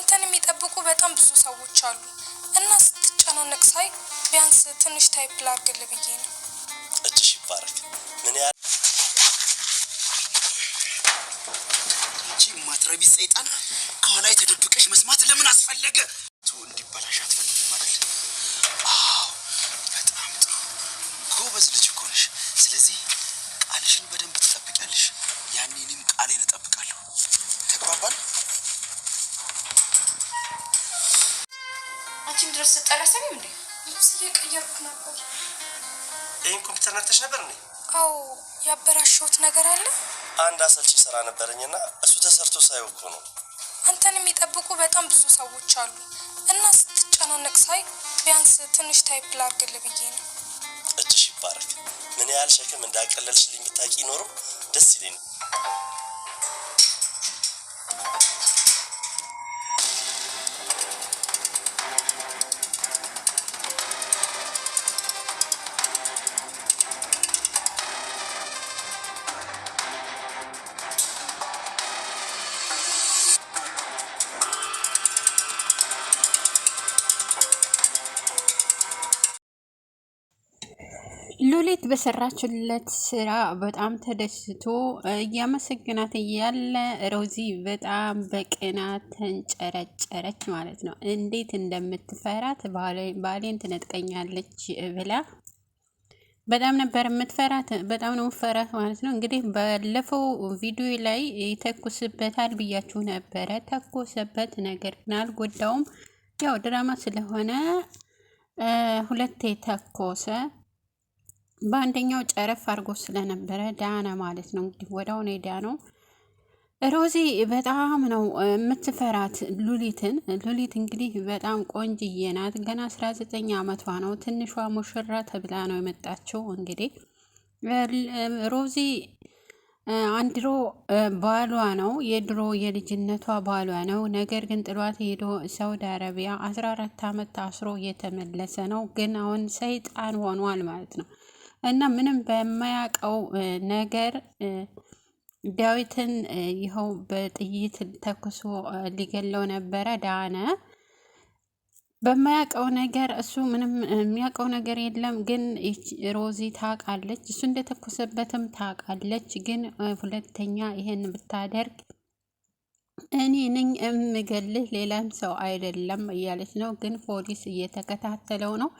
አንተን የሚጠብቁ በጣም ብዙ ሰዎች አሉ እና ስትጨናነቅ ሳይ ቢያንስ ትንሽ ታይፕ ላድርግልህ ብዬ ነው። እጅሽ ይባረክ። ምን ያህል እንጂ ማትረቢ ሰይጣን ከኋላ ተደብቀሽ መስማት ለምን አስፈለገ? እንዲበላሽ አትፈልግም አይደል? አዎ በጣም ጥሩ ጎበዝ ልጅ እኮ ነሽ። ስለዚህ ቃልሽን በደንብ ትጠብቂያለሽ። ያኔ እኔም ቃሌን እጠብቃለሁ። ተግባባን? አንቺም ድረስ ተጠራሰም እንዴ? ልብስ እየቀየርኩ ነበር። ይሄን ኮምፒውተር ነክተሽ ነበር እንዴ? አዎ ያበላሽሁት ነገር አለ። አንድ አሰልቺ ስራ ነበረኝና እሱ ተሰርቶ ሳይወኩ ነው። አንተን የሚጠብቁ በጣም ብዙ ሰዎች አሉ እና ስትጨናነቅ ሳይ ቢያንስ ትንሽ ታይፕ ላድርግልህ ብዬ ነው። እጅሽ ይባረክ። ምን ያህል ሸክም እንዳቀለልሽልኝ ብታውቂ ኖሮ ደስ ይለኝ። ሉሊት በሰራችለት ስራ በጣም ተደስቶ እያመሰገናት እያለ ሮዚ በጣም በቅናት ተንጨረጨረች ማለት ነው። እንዴት እንደምትፈራት ባሌን ትነጥቀኛለች ብላ በጣም ነበር የምትፈራት። በጣም ነው የምትፈራት ማለት ነው። እንግዲህ ባለፈው ቪዲዮ ላይ ይተኩስበታል ብያችሁ ነበረ። ተኮሰበት፣ ነገር ግን አልጎዳውም። ያው ድራማ ስለሆነ ሁለቴ ተኮሰ። በአንደኛው ጨረፍ አድርጎ ስለነበረ ዳነ ማለት ነው። እንግዲህ ወዳው ነው ዳነው። ሮዚ በጣም ነው የምትፈራት ሉሊትን። ሉሊት እንግዲህ በጣም ቆንጅዬ ናት። ገና 19 ዓመቷ ነው። ትንሿ ሙሽራ ተብላ ነው የመጣችው። እንግዲህ ሮዚ አንድሮ ባሏ ነው፣ የድሮ የልጅነቷ ባሏ ነው። ነገር ግን ጥሏት ሄዶ ሳውዲ አረቢያ 14 ዓመት ታስሮ እየተመለሰ ነው። ግን አሁን ሰይጣን ሆኗል ማለት ነው። እና ምንም በማያውቀው ነገር ዳዊትን ይኸው በጥይት ተኩሶ ሊገለው ነበረ። ዳነ በማያውቀው ነገር። እሱ ምንም የሚያውቀው ነገር የለም። ግን ሮዚ ታውቃለች፣ እሱ እንደተኮሰበትም ታውቃለች። ግን ሁለተኛ ይሄን ብታደርግ እኔ ነኝ እምገልህ ሌላም ሰው አይደለም እያለች ነው። ግን ፖሊስ እየተከታተለው ነው።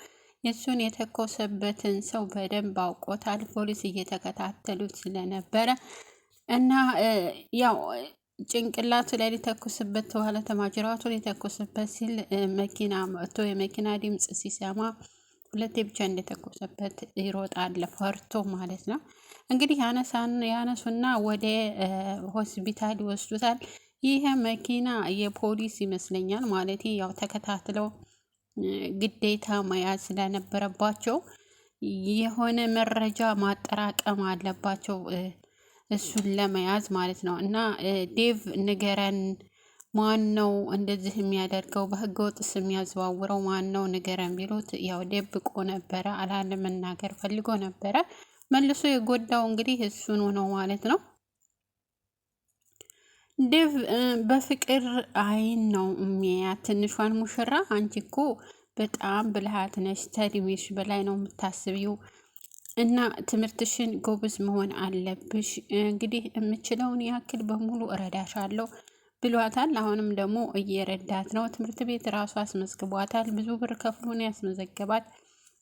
የሱን የተኮሰበትን ሰው በደንብ አውቆታል። ፖሊስ እየተከታተሉት ስለነበረ እና ያው ጭንቅላቱ ላይ ሊተኩስበት በኋላ ተማጅራቱ ሊተኩስበት ሲል መኪና መጥቶ የመኪና ድምጽ ሲሰማ ሁለቴ ብቻ እንደተኮሰበት ይሮጣል ፈርቶ ማለት ነው። እንግዲህ ያነሱና ወደ ሆስፒታል ይወስዱታል። ይሄ መኪና የፖሊስ ይመስለኛል ማለት ያው ተከታትለው ግዴታ መያዝ ስለነበረባቸው የሆነ መረጃ ማጠራቀም አለባቸው እሱን ለመያዝ ማለት ነው። እና ዴቭ ንገረን፣ ማን ነው እንደዚህ የሚያደርገው? በህገ ወጥስ የሚያዘዋውረው ማን ነው ንገረን ቢሉት ያው ደብቆ ነበረ፣ አላለመናገር ፈልጎ ነበረ። መልሶ የጎዳው እንግዲህ እሱን ነው ማለት ነው። ዴቭ በፍቅር አይን ነው የሚያያት ትንሿን ሙሽራ። አንቺ እኮ በጣም ብልሃት ነሽ፣ ተድሜሽ በላይ ነው የምታስቢው እና ትምህርትሽን ጎበዝ መሆን አለብሽ። እንግዲህ የምችለውን ያክል በሙሉ እረዳሻለሁ ብሏታል። አሁንም ደግሞ እየረዳት ነው። ትምህርት ቤት ራሱ አስመዝግቧታል። ብዙ ብር ከፍሎን ያስመዘገባት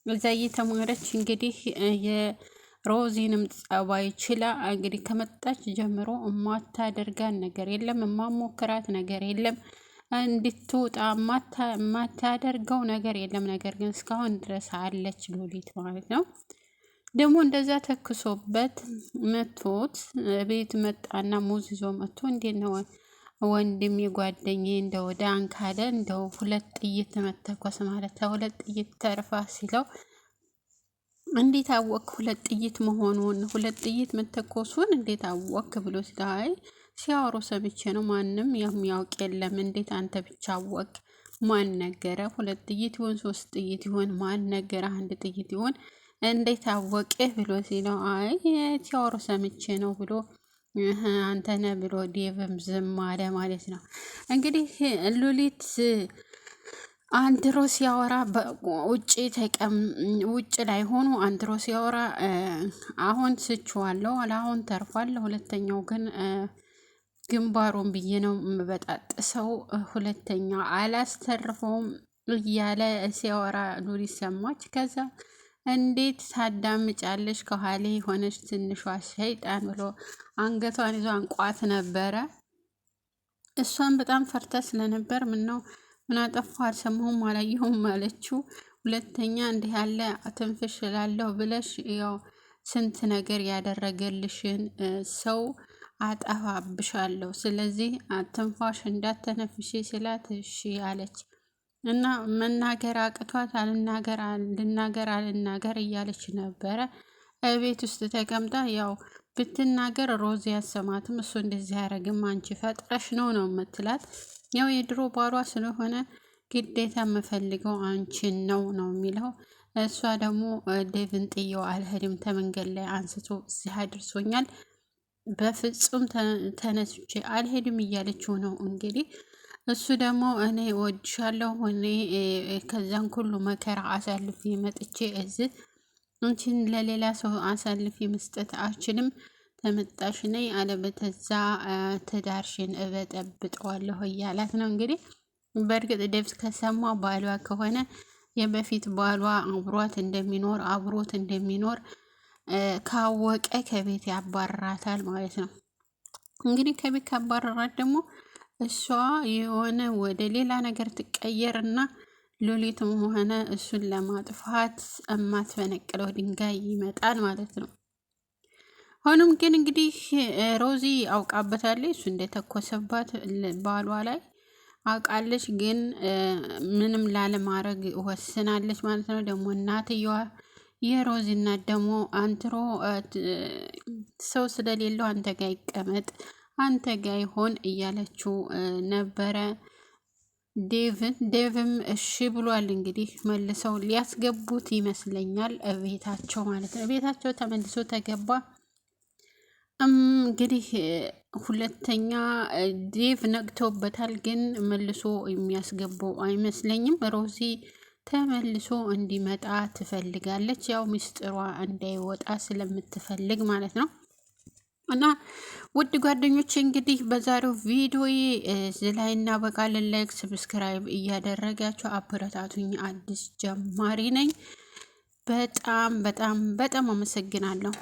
እዛ እየተማረች እንግዲህ ሮዚንም ጸባይ ችላ እንግዲህ ከመጣች ጀምሮ የማታደርጋን ነገር የለም፣ የማሞክራት ነገር የለም፣ እንድትወጣ የማታደርገው ነገር የለም። ነገር ግን እስካሁን ድረስ አለች ሉሊት ማለት ነው። ደግሞ እንደዛ ተክሶበት መቶት ቤት መጣና ሙዝ ይዞ መጥቶ እንዴት ነው ወንድም የጓደኛዬ እንደው ዳን ካለ እንደው 2 ጥይት መተኮስ ማለት 2 ጥይት ተርፋ ሲለው እንዴት አወቅ 2 ጥይት መሆኑን 2 ጥይት መተኮሱን እንዴት አወቅ ብሎ ሲታይ ሲያወሩ ሰምቼ ነው። ማንም የሚያውቅ የለም። እንዴት አንተ ብቻ አወቅ? ማን ነገረ? 2 ጥይት ይሆን 3 ጥይት ይሆን ማን ነገረ? 1 ጥይት ይሆን እንዴት አወቅ ብሎ ሲለው አይ ሲያወሩ ሰምቼ ነው ብሎ አንተነ ብሎ ዴቭም ዝም አለ ማለት ነው። እንግዲህ ሉሊት አንድሮ ሲያወራ ውጭ ላይ ሆኖ አንድሮ ሲያወራ አሁን ስችዋለሁ አሁን ተርፏል። ሁለተኛው ግን ግንባሩን ብዬ ነው የምበጣጥሰው፣ ሁለተኛ አላስተርፈውም እያለ ሲያወራ ሉሊት ሰማች። ከዛ እንዴት ታዳምጫለሽ ከኋላ የሆነች ትንሿ ሸይጣን ብሎ አንገቷን ይዞ አንቋት ነበረ። እሷን በጣም ፈርታ ስለነበር ምን አጠፋ አልሰማሁም አላየሁም አለችው። ሁለተኛ እንዲህ ያለ ትንፍሽ እላለሁ ብለሽ ያው ስንት ነገር ያደረገልሽን ሰው አጠፋብሻለሁ፣ ስለዚህ ትንፋሽ እንዳተነፍሽ ስላት እሺ አለች እና መናገር አቅቷት አልናገር እያለች ነበረ። ቤት ውስጥ ተቀምጣ ያው ብትናገር ሮዚ ያሰማትም፣ እሱ እንደዚህ ያደረግም አንቺ ፈጥረሽ ነው የምትላት። ያው የድሮ ባሏ ስለሆነ ግዴታ የምፈልገው አንቺን ነው የሚለው። እሷ ደግሞ ዴቭን ጥየው አልሄድም፣ ተመንገድ ላይ አንስቶ እዚህ አድርሶኛል፣ በፍጹም ተነስቼ አልሄድም እያለችው ነው እንግዲህ። እሱ ደግሞ እኔ ወድሻለሁ፣ እኔ ከዛን ሁሉ መከራ አሳልፌ መጥቼ እዚህ አንቺን ለሌላ ሰው አሳልፌ መስጠት አልችልም፣ ተመጣሽ ነይ አለበተዛ ትዳርሽን እበጠብጠዋለሁ እያላት ነው እንግዲህ። በእርግጥ ደብስ ከሰማ ባሏ ከሆነ የበፊት ባሏ አብሮት እንደሚኖር ካወቀ ከቤት ያባረራታል ማለት ነው። እንግዲህ ከቤት ካባረራት ደግሞ እሷ የሆነ ወደ ሌላ ነገር ትቀየርና ሉሊትም ሆነ እሱን ለማጥፋት የማትፈነቅለው ድንጋይ ይመጣል ማለት ነው። ሆኖም ግን እንግዲህ ሮዚ አውቃበታለች፣ እሱ እንደተኮሰባት ባሏ ላይ አውቃለች። ግን ምንም ላለማድረግ ወስናለች ማለት ነው። ደግሞ እናትየዋ የሮዚ እናት ደግሞ አንትሮ ሰው ስለሌለው አንተ ጋ ይቀመጥ፣ አንተ ጋ ይሆን እያለችው ነበረ ዴቭም እሺ ብሏል። እንግዲህ መልሰው ሊያስገቡት ይመስለኛል ቤታቸው ማለት ነው። ቤታቸው ተመልሶ ተገባ። እንግዲህ ሁለተኛ ዴቭ ነቅቶበታል፣ ግን መልሶ የሚያስገባው አይመስለኝም። ሮዚ ተመልሶ እንዲመጣ ትፈልጋለች፣ ያው ምስጢሯ እንዳይወጣ ስለምትፈልግ ማለት ነው። እና ውድ ጓደኞች እንግዲህ በዛሬው ቪዲዮ እዚህ ላይ እናበቃለን። ላይክ ሰብስክራይብ እያደረጋችሁ አበረታቱኝ። አዲስ ጀማሪ ነኝ። በጣም በጣም በጣም አመሰግናለሁ።